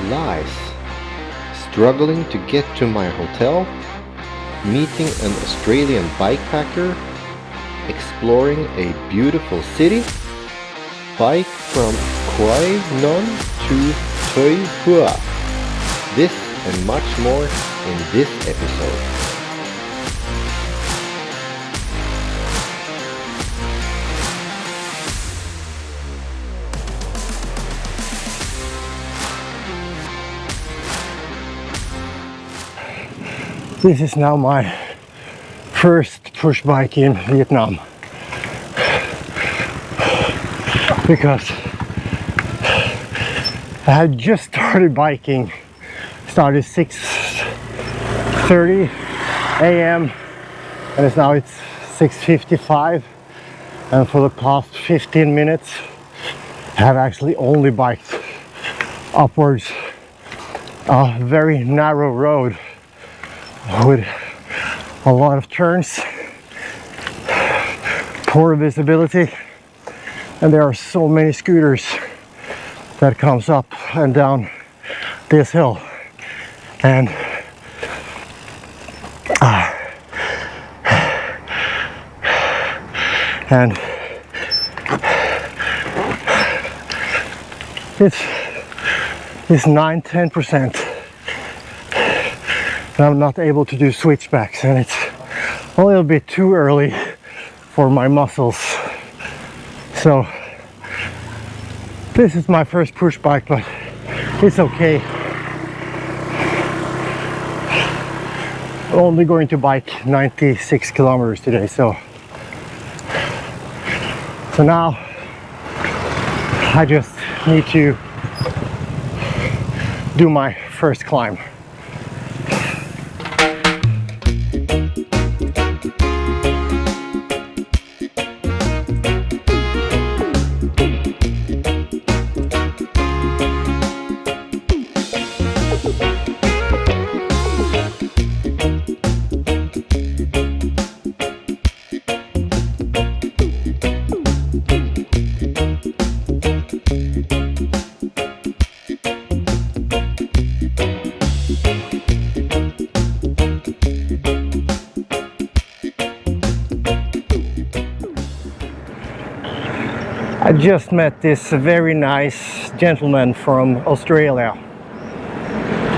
lies, struggling to get to my hotel, meeting an Australian bikepacker, exploring a beautiful city, bike from Quy Nhon to Tuy Hoa. This and much more in this episode. This is now my first push bike in Vietnam, because I had just started biking, started 6:30 a.m. and it's 6:55, and for the past 15 minutes I have actually only biked upwards a very narrow road with a lot of turns, poor visibility, and there are so many scooters that comes up and down this hill, and it's 9-10%. I'm not able to do switchbacks, and it's a little bit too early for my muscles. So this is my first push bike, but it's okay. I'm only going to bike 96 kilometers today, so now I just need to do my first climb. I just met this very nice gentleman from Australia.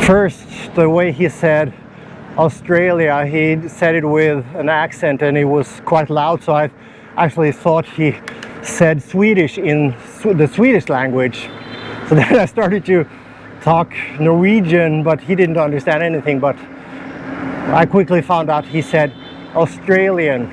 First, the way he said Australia, he said it with an accent and it was quite loud, so I actually thought he said Swedish in the Swedish language. So then I started to talk Norwegian, but he didn't understand anything, but I quickly found out he said Australian.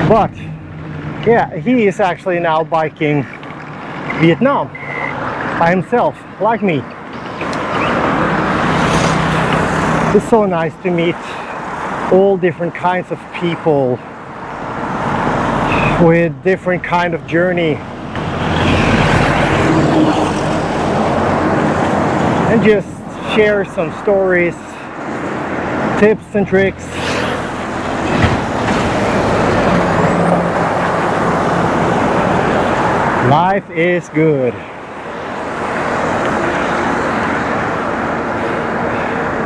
But yeah, he is actually now biking Vietnam by himself, like me. It's so nice to meet all different kinds of people with different kind of journey, and just share some stories, tips and tricks. Life is good.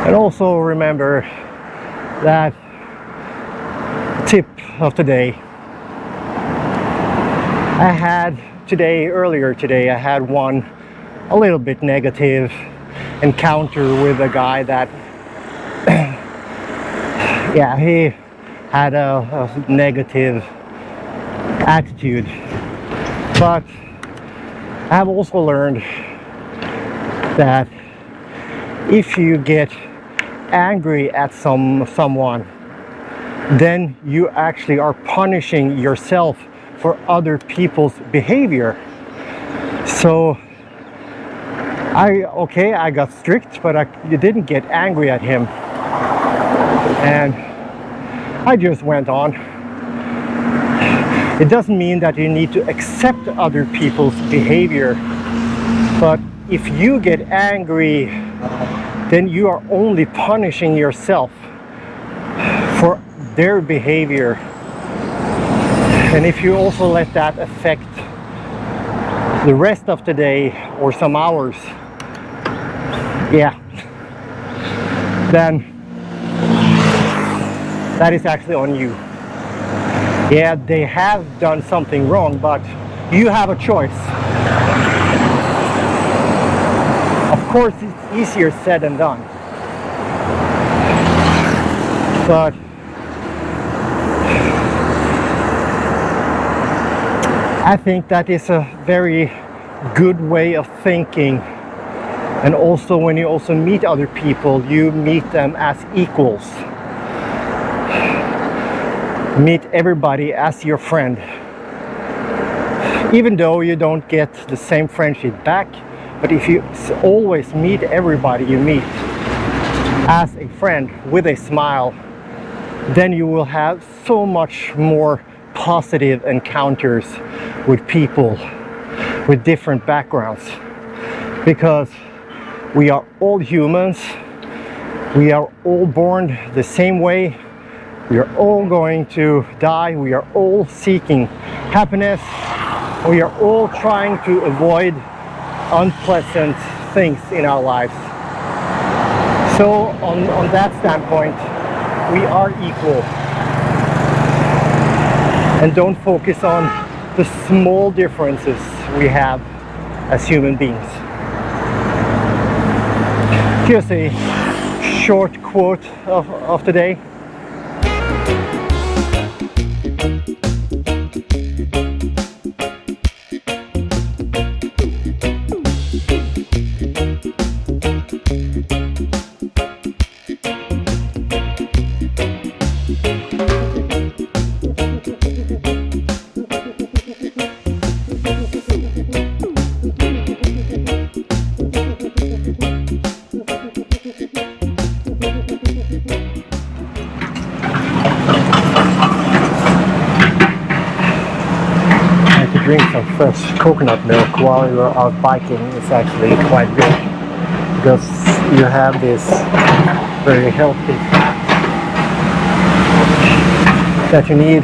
And also remember that tip of the day. Earlier today, I had one a little bit negative encounter with a guy that yeah, he had a negative attitude. But I have also learned that if you get angry at someone, then you actually are punishing yourself for other people's behavior. So I got strict, but I didn't get angry at him, and I just went on. It doesn't mean that you need to accept other people's behavior, but if you get angry, then you are only punishing yourself for their behavior. And if you also let that affect the rest of the day or some hours, yeah, then that is actually on you. Yeah, they have done something wrong, but you have a choice. Of course, it's easier said than done. But I think that is a very good way of thinking. And also when you also meet other people, you meet them as equals. Meet everybody as your friend. Even though you don't get the same friendship back, but if you always meet everybody you meet as a friend with a smile, then you will have so much more positive encounters with people with different backgrounds. Because we are all humans, we are all born the same way, we are all going to die, we are all seeking happiness, we are all trying to avoid unpleasant things in our lives. So on that standpoint, we are equal. And don't focus on the small differences we have as human beings. Here's a short quote of the day. Drink some fresh coconut milk while you're out biking is actually quite good, because you have this very healthy fat that you need.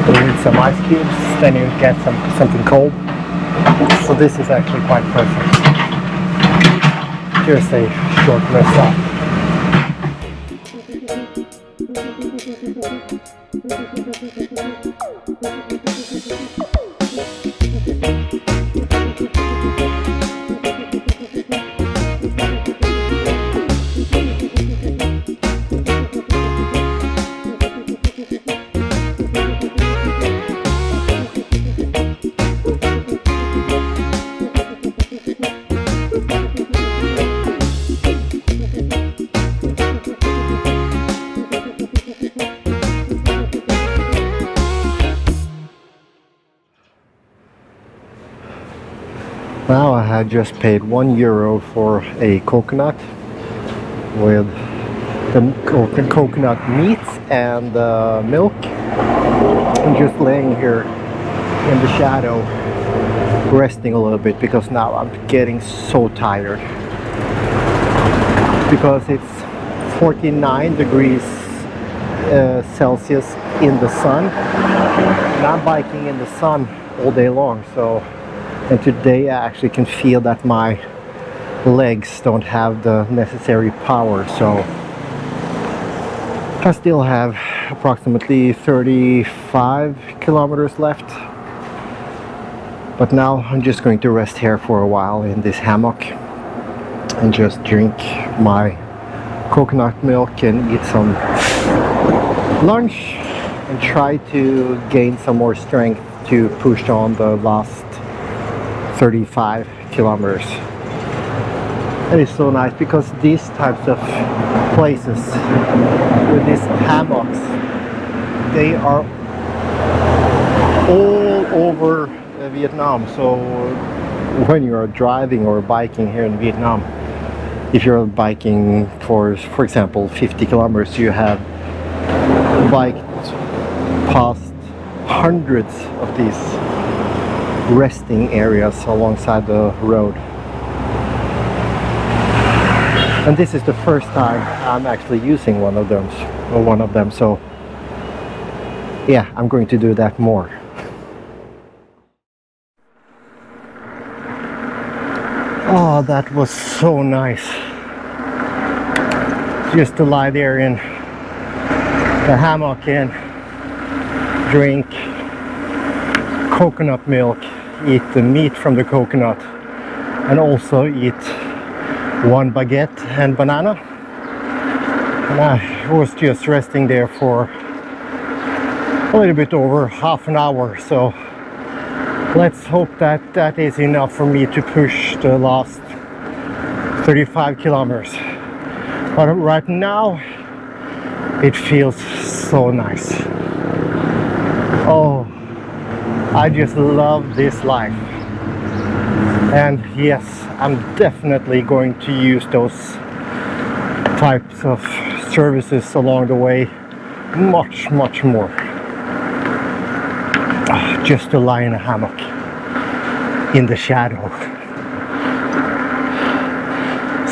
You need some ice cubes, then you get something cold. So this is actually quite perfect. Here's a short rest stop. Now I had just paid €1 for a coconut with the coconut meat and milk. I'm just laying here in the shadow resting a little bit, because now I'm getting so tired, because it's 49 degrees Celsius in the sun, and I'm biking in the sun all day long. And today I actually can feel that my legs don't have the necessary power, so I still have approximately 35 kilometers left. But now I'm just going to rest here for a while in this hammock and just drink my coconut milk and eat some lunch and try to gain some more strength to push on the last 35 kilometers. It is so nice, because these types of places with these hammocks, they are all over Vietnam. So when you are driving or biking here in Vietnam, if you're biking for example 50 kilometers, you have biked past hundreds of these resting areas alongside the road. And this is the first time I'm actually using one of them, so yeah, I'm going to do that more. Oh, that was so nice. Just to lie there in the hammock and drink coconut milk, eat the meat from the coconut, and also eat one baguette and banana. And I was just resting there for a little bit over half an hour, so let's hope that that is enough for me to push the last 35 kilometers. But right now it feels so nice. Oh, I just love this life. And yes, I'm definitely going to use those types of services along the way much more. Just to lie in a hammock in the shadow.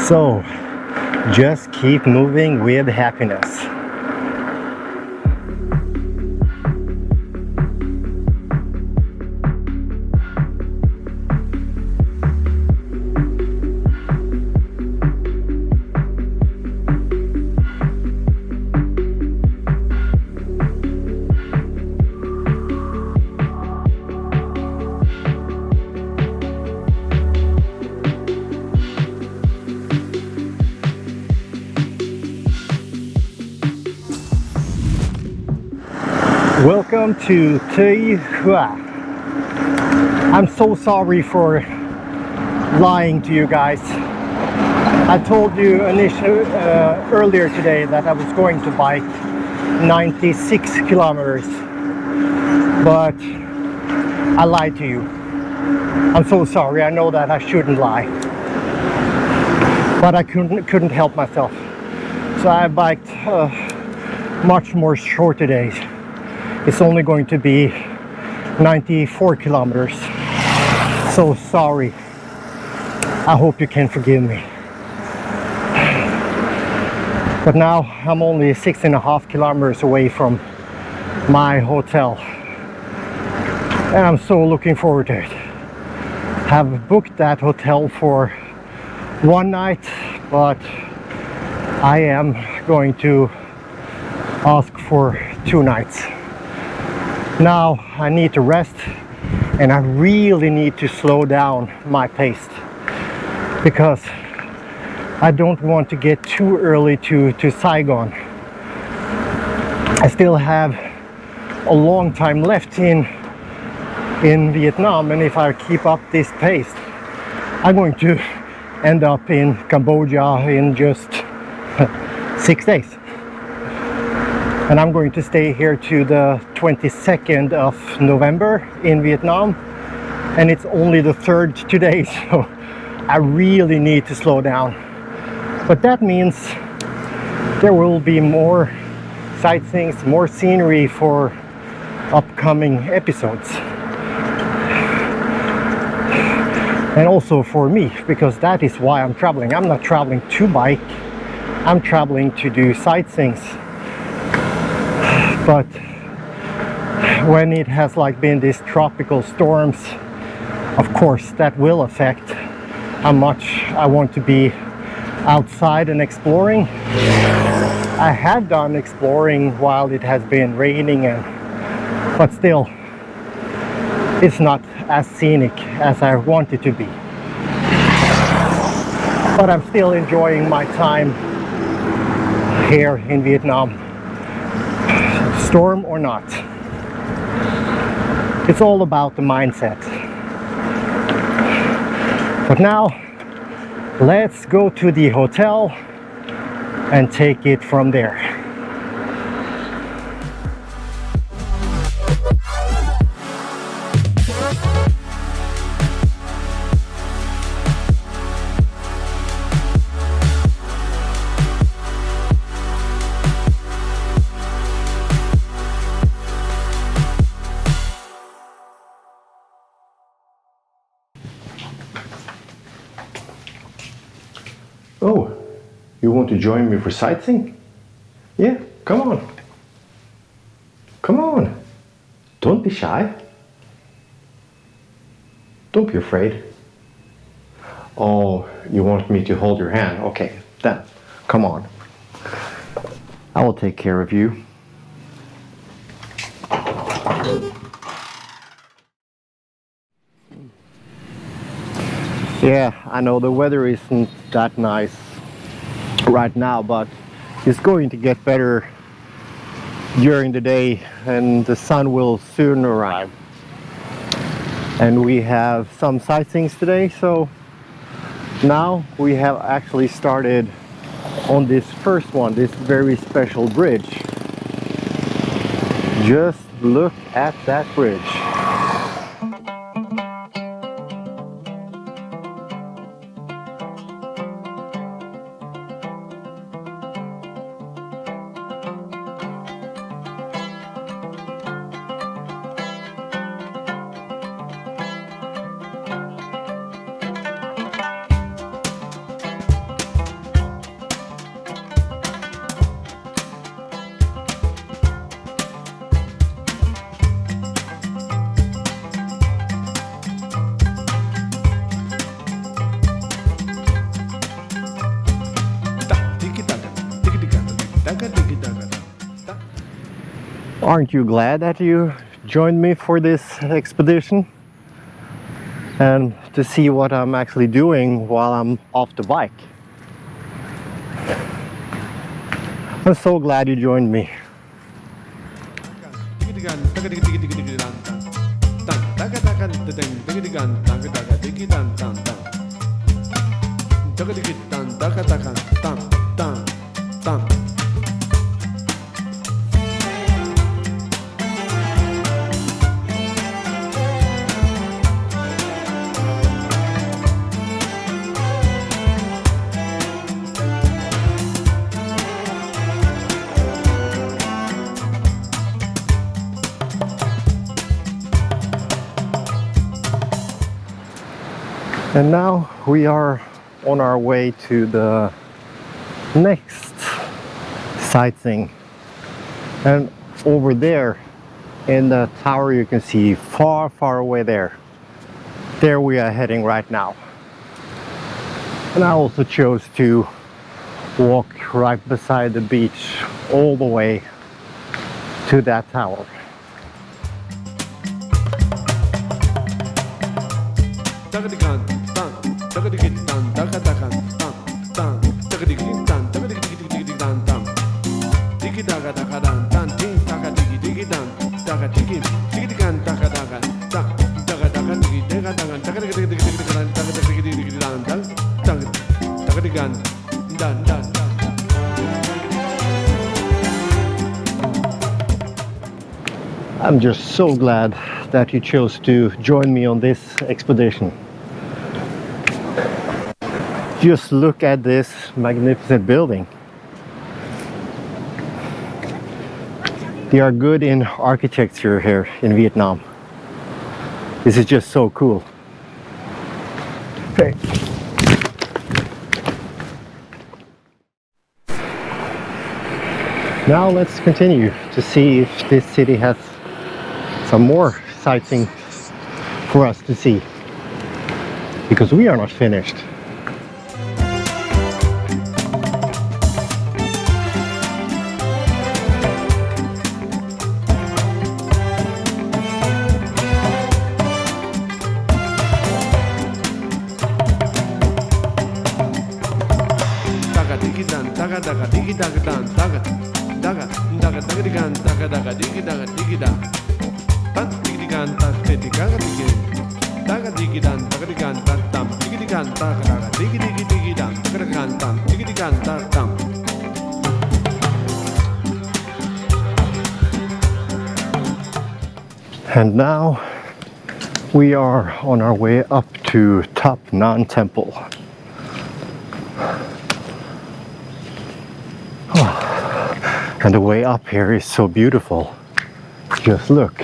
So just keep moving with happiness. Welcome to Tuy Hoa. I'm so sorry for lying to you guys. I told you earlier today that I was going to bike 96 kilometers, but I lied to you. I'm so sorry. I know that I shouldn't lie, but I couldn't help myself. So I biked much more shorter days. It's only going to be 94 kilometers. So sorry. I hope you can forgive me. But now I'm only 6.5 kilometers away from my hotel. And I'm so looking forward to it. Have booked that hotel for one night, but I am going to ask for 2 nights. Now I need to rest, and I really need to slow down my pace because I don't want to get too early to Saigon. I still have a long time left in Vietnam, and if I keep up this pace, I'm going to end up in Cambodia in just 6 days. And I'm going to stay here to the 22nd of November in Vietnam, and it's only the 3rd today, so I really need to slow down. But that means there will be more sightseeing, more scenery for upcoming episodes. And also for me, because that is why I'm traveling. I'm not traveling to bike, I'm traveling to do sightseeing. But when it has like been these tropical storms, of course that will affect how much I want to be outside and exploring. I have done exploring while it has been raining, but still it's not as scenic as I want it to be. But I'm still enjoying my time here in Vietnam. Storm or not. It's all about the mindset. But now, let's go to the hotel and take it from there. Oh, you want to join me for sightseeing? Yeah, come on. Come on. Don't be shy. Don't be afraid. Oh, you want me to hold your hand? Okay, then, come on. I will take care of you. Yeah, I know the weather isn't that nice right now, but it's going to get better during the day and the sun will soon arrive. And we have some sightseeings today, so now we have actually started on this first one, this very special bridge. Just look at that bridge. Aren't you glad that you joined me for this expedition? And to see what I'm actually doing while I'm off the bike. I'm so glad you joined me. And now we are on our way to the next sightseeing. And over there in the tower you can see far, far away there. There we are heading right now. And I also chose to walk right beside the beach all the way to that tower. I'm just so glad that you chose to join me on this expedition. Just look at this magnificent building. They are good in architecture here in Vietnam. This is just so cool. Okay. Now let's continue to see if this city has some more sightseeing for us to see, because we are not finished. And now we are on our way up to Top Nan Temple. Oh, and the way up here is so beautiful. Just look.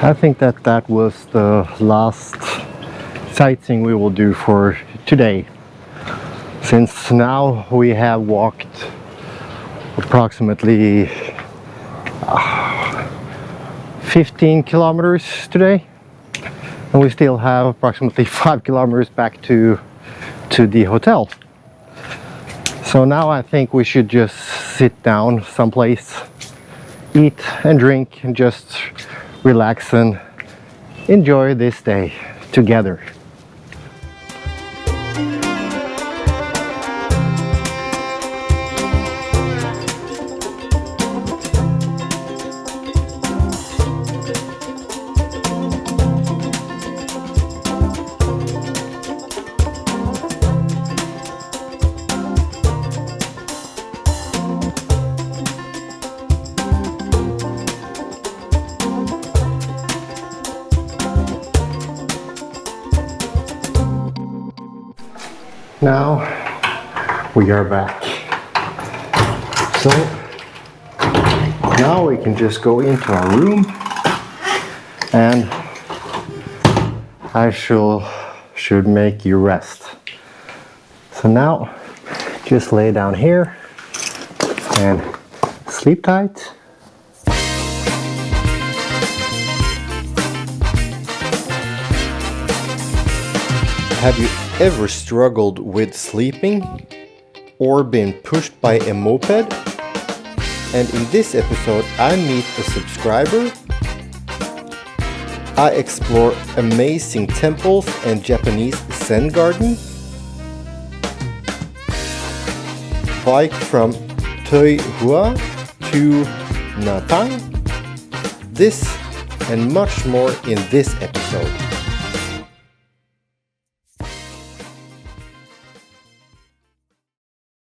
I think that was the last sightseeing we will do for today, since now we have walked approximately 15 kilometers today, and we still have approximately 5 kilometers back to the hotel. So now I think we should just sit down someplace, eat and drink, and just relax and enjoy this day together. Now we are back. So now we can just go into our room, and I should make you rest. So now just lay down here and sleep tight. Have you ever struggled with sleeping or been pushed by a moped? And in this episode I meet a subscriber. I explore amazing temples and Japanese Zen garden. Bike from Tuy Hoa to Natang. This and much more in this episode.